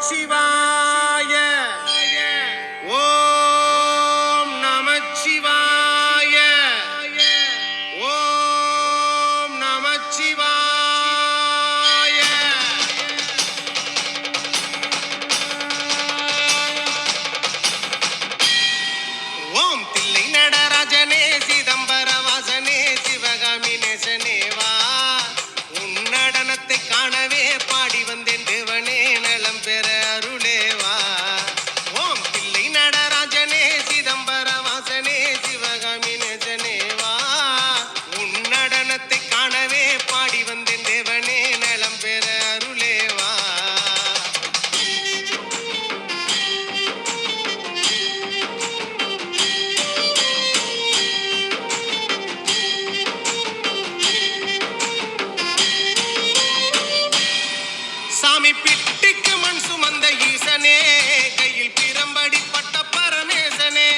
நமச்சிவாய. ஓம் நமச்சிவாய. ஓம் நமச்சிவாய. ஓம் தில்லை நடராஜனே சிதம்பர வாசனே சிவகாமி நேசனேவா உன் நடனத்தை காணவே பாடி வந்தேன் தேவனே நலம் பெற அருளேவா. ஓம் தில்லை நடராஜனே சிதம்பர வாசனே சிவகாமி நேசனேவா உன் நடனத்தை காணவே பாடி வந்தேன் தேவனே நலம் பெற அருளேவா. சாமி பிட்டிக்கு மண் சுமந்த ஈசனே கையில் பிரம்படி பட்ட பரமேசனே